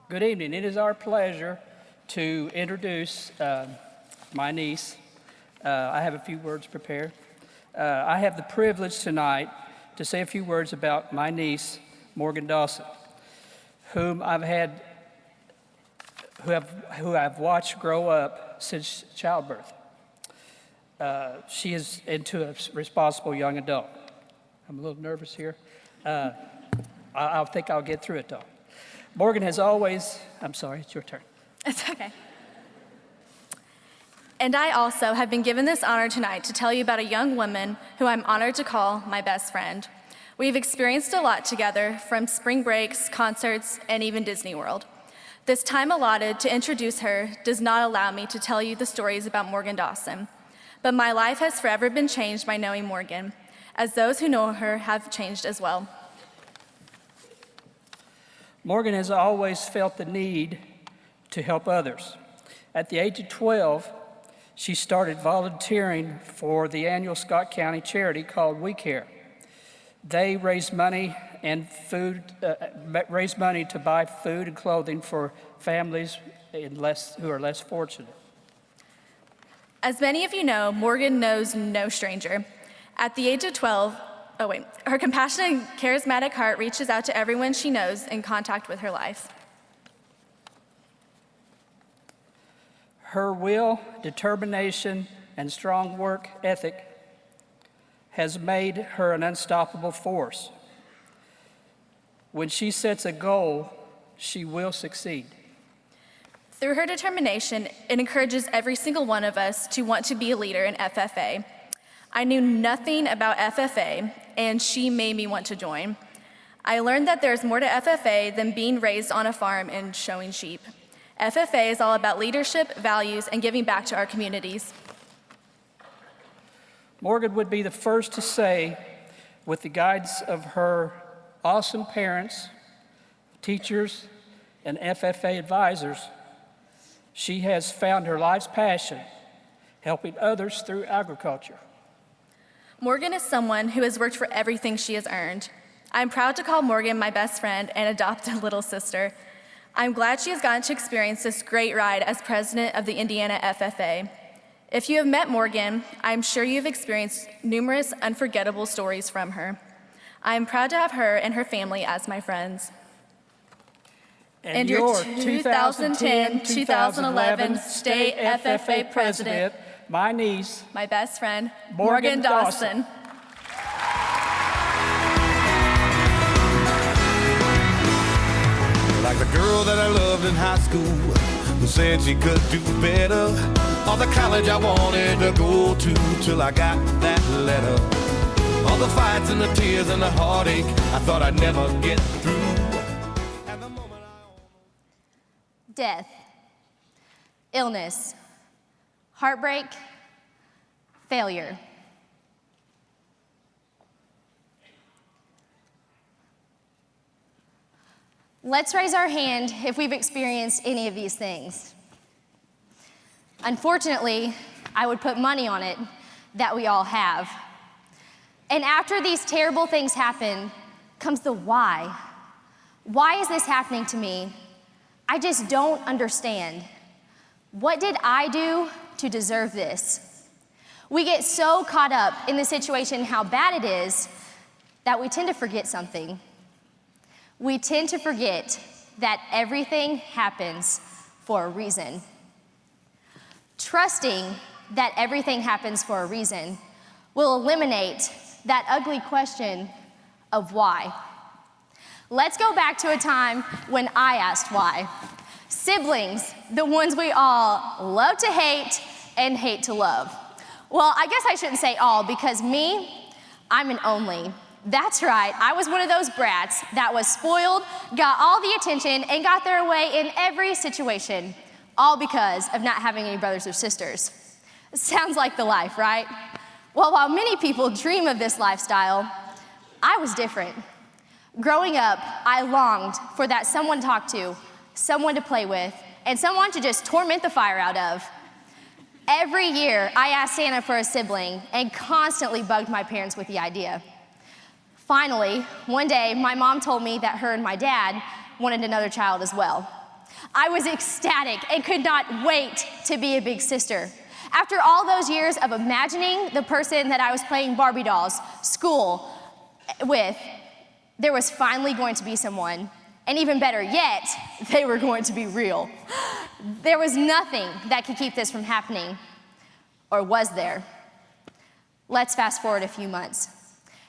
Good evening. It is our pleasure to introduce my niece. I have a few words prepared. I have the privilege tonight to say a few words about my niece, Morgan Dawson, who I've watched grow up since childbirth. She is into a responsible young adult. I'm a little nervous here. I think I'll get through it though. Morgan has always, I'm sorry, it's your turn. It's okay. And I also have been given this honor tonight to tell you about a young woman who I'm honored to call my best friend. We've experienced a lot together, from spring breaks, concerts, and even Disney World. This time allotted to introduce her does not allow me to tell you the stories about Morgan Dawson. But my life has forever been changed by knowing Morgan, as those who know her have changed as well. Morgan has always felt the need to help others. At the age of 12, she started volunteering for the annual Scott County charity called We Care. They raise money and raise money to buy food and clothing for families who are less fortunate. As many of you know, Morgan knows no stranger. At the age of 12, her compassionate and charismatic heart reaches out to everyone she knows in contact with her life. Her will, determination, and strong work ethic has made her an unstoppable force. When she sets a goal, she will succeed. Through her determination, it encourages every single one of us to want to be a leader in FFA. I knew nothing about FFA, and she made me want to join. I learned that there's more to FFA than being raised on a farm and showing sheep. FFA is all about leadership, values, and giving back to our communities. Morgan would be the first to say, with the guidance of her awesome parents, teachers, and FFA advisors, she has found her life's passion, helping others through agriculture. Morgan is someone who has worked for everything she has earned. I'm proud to call Morgan my best friend and adopted little sister. I'm glad she has gotten to experience this great ride as president of the Indiana FFA. If you have met Morgan, I'm sure you've experienced numerous unforgettable stories from her. I am proud to have her and her family as my friends. And your 2010-2011 State FFA President, my niece, my best friend, Morgan Dawson. Like the girl that I loved in high school, who said she could do better, or the college I wanted to go to till I got that letter. All the fights and the tears and the heartache I thought I'd never get through. And the moment Death, illness, heartbreak, failure. Let's raise our hand if we've experienced any of these things. Unfortunately, I would put money on it that we all have. And after these terrible things happen comes the why. Why is this happening to me? I just don't understand. What did I do to deserve this? We get so caught up in the situation, how bad it is, that we tend to forget something. We tend to forget that everything happens for a reason. Trusting that everything happens for a reason will eliminate that ugly question of why. Let's go back to a time when I asked why. Siblings, the ones we all love to hate and hate to love. Well, I guess I shouldn't say all, because me, I'm an only. That's right, I was one of those brats that was spoiled, got all the attention, and got their way in every situation, all because of not having any brothers or sisters. Sounds like the life, right? Well, while many people dream of this lifestyle, I was different. Growing up, I longed for that someone to talk to, someone to play with, and someone to just torment the fire out of. Every year, I asked Santa for a sibling and constantly bugged my parents with the idea. Finally, one day, my mom told me that her and my dad wanted another child as well. I was ecstatic and could not wait to be a big sister. After all those years of imagining the person that I was playing Barbie dolls, school with, there was finally going to be someone. And even better yet, they were going to be real. There was nothing that could keep this from happening. Or was there? Let's fast forward a few months.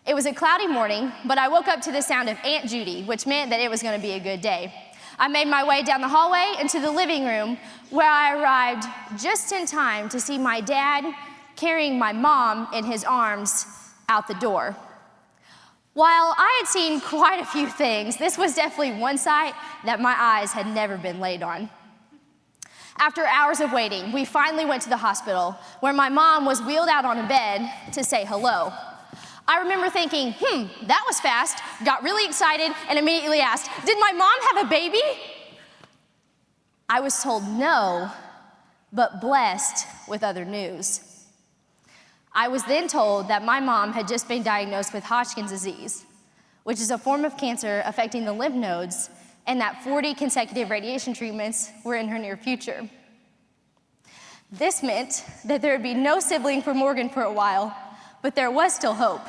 It was a cloudy morning, but I woke up to the sound of Aunt Judy, which meant that it was going to be a good day. I made my way down the hallway into the living room, where I arrived just in time to see my dad carrying my mom in his arms out the door. While I had seen quite a few things, this was definitely one sight that my eyes had never been laid on. After hours of waiting, we finally went to the hospital, where my mom was wheeled out on a bed to say hello. I remember thinking, that was fast, got really excited, and immediately asked, did my mom have a baby? I was told no, but blessed with other news. I was then told that my mom had just been diagnosed with Hodgkin's disease, which is a form of cancer affecting the lymph nodes, and that 40 consecutive radiation treatments were in her near future. This meant that there would be no sibling for Morgan for a while, but there was still hope.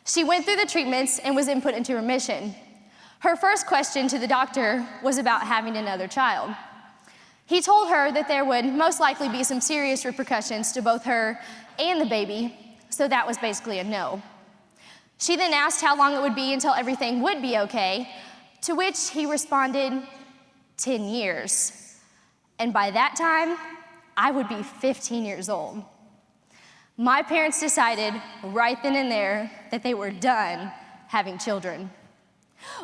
She went through the treatments and was then put into remission. Her first question to the doctor was about having another child. He told her that there would most likely be some serious repercussions to both her and the baby, so that was basically a no. She then asked how long it would be until everything would be okay, to which he responded, 10 years. And by that time, I would be 15 years old. My parents decided right then and there that they were done having children.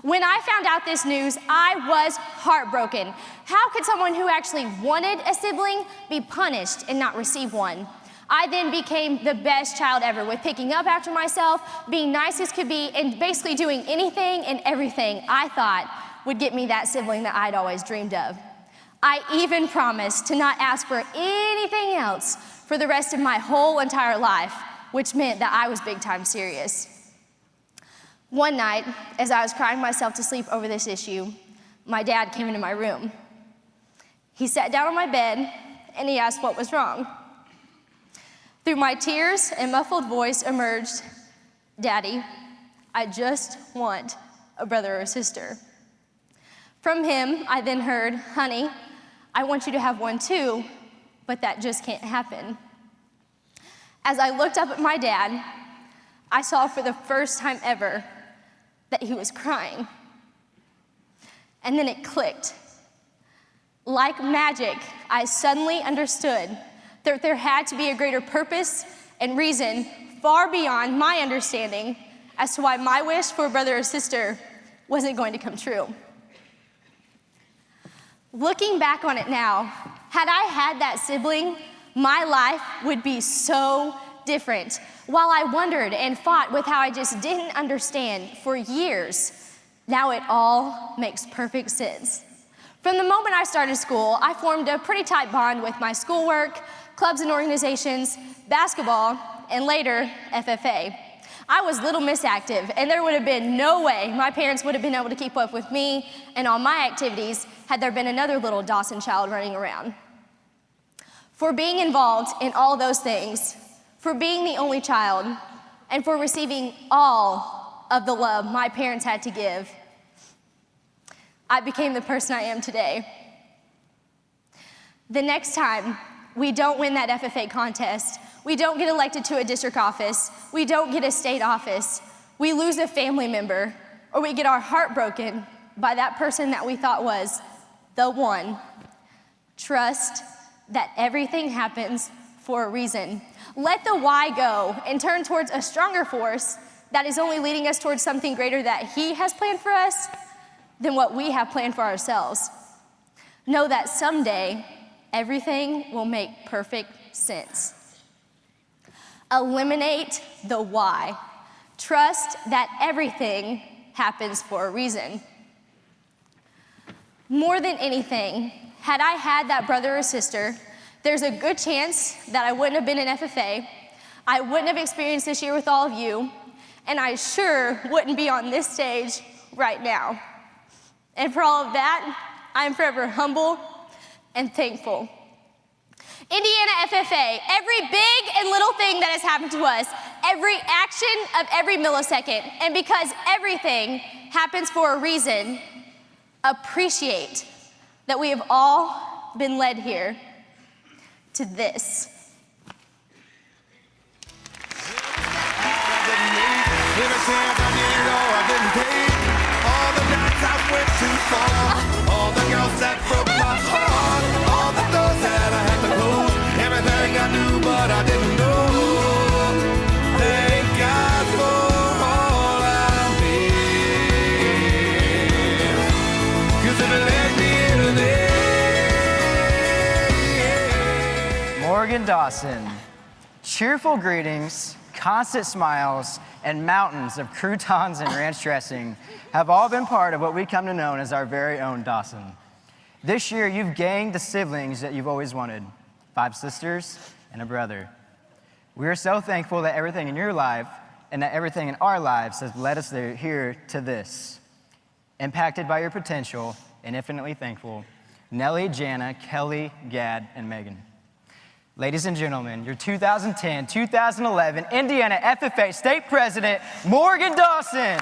When I found out this news, I was heartbroken. How could someone who actually wanted a sibling be punished and not receive one? I then became the best child ever, with picking up after myself, being nice as could be, and basically doing anything and everything I thought would get me that sibling that I'd always dreamed of. I even promised to not ask for anything else for the rest of my whole entire life, which meant that I was big time serious. One night, as I was crying myself to sleep over this issue, my dad came into my room. He sat down on my bed and he asked what was wrong. Through my tears and muffled voice emerged, "Daddy, I just want a brother or a sister." From him, I then heard, "Honey, I want you to have one too, but that just can't happen." As I looked up at my dad, I saw for the first time ever that he was crying. And then it clicked. Like magic, I suddenly understood that there had to be a greater purpose and reason far beyond my understanding as to why my wish for a brother or sister wasn't going to come true. Looking back on it now, had I had that sibling, my life would be so different. While I wondered and fought with how I just didn't understand for years, now it all makes perfect sense. From the moment I started school, I formed a pretty tight bond with my schoolwork, clubs and organizations, basketball, and later FFA. I was Little Miss active, and there would have been no way my parents would have been able to keep up with me and all my activities had there been another little Dawson child running around. For being involved in all those things, for being the only child, and for receiving all of the love my parents had to give, I became the person I am today. The next time we don't win that FFA contest, we don't get elected to a district office, we don't get a state office, we lose a family member, or we get our heart broken by that person that we thought was the one, trust that everything happens for a reason. Let the why go and turn towards a stronger force that is only leading us towards something greater that He has planned for us than what we have planned for ourselves. Know that someday, everything will make perfect sense. Eliminate the why. Trust that everything happens for a reason. More than anything, had I had that brother or sister, there's a good chance that I wouldn't have been in FFA, I wouldn't have experienced this year with all of you, and I sure wouldn't be on this stage right now. And for all of that, I am forever humble and thankful. Indiana FFA, every big and little thing that has happened to us, every action of every millisecond, and because everything happens for a reason, appreciate that we have all been led here to this. Every chance I needed, oh, I didn't take. All the nights I went too far. All the girls that broke my heart. All the doors that I had to close. Everything I knew, but I didn't know. Thank God for all I missed. 'Cause it led me into this. Morgan Dawson, cheerful greetings, constant smiles, and mountains of croutons and ranch dressing have all been part of what we come to know as our very own Dawson. This year, you've gained the siblings that you've always wanted, 5 sisters and a brother. We are so thankful that everything in your life and that everything in our lives has led us here to this. Impacted by your potential and infinitely thankful, Nellie, Jana, Kelly, Gad, and Megan. Ladies and gentlemen, your 2010-2011 Indiana FFA State President, Morgan Dawson.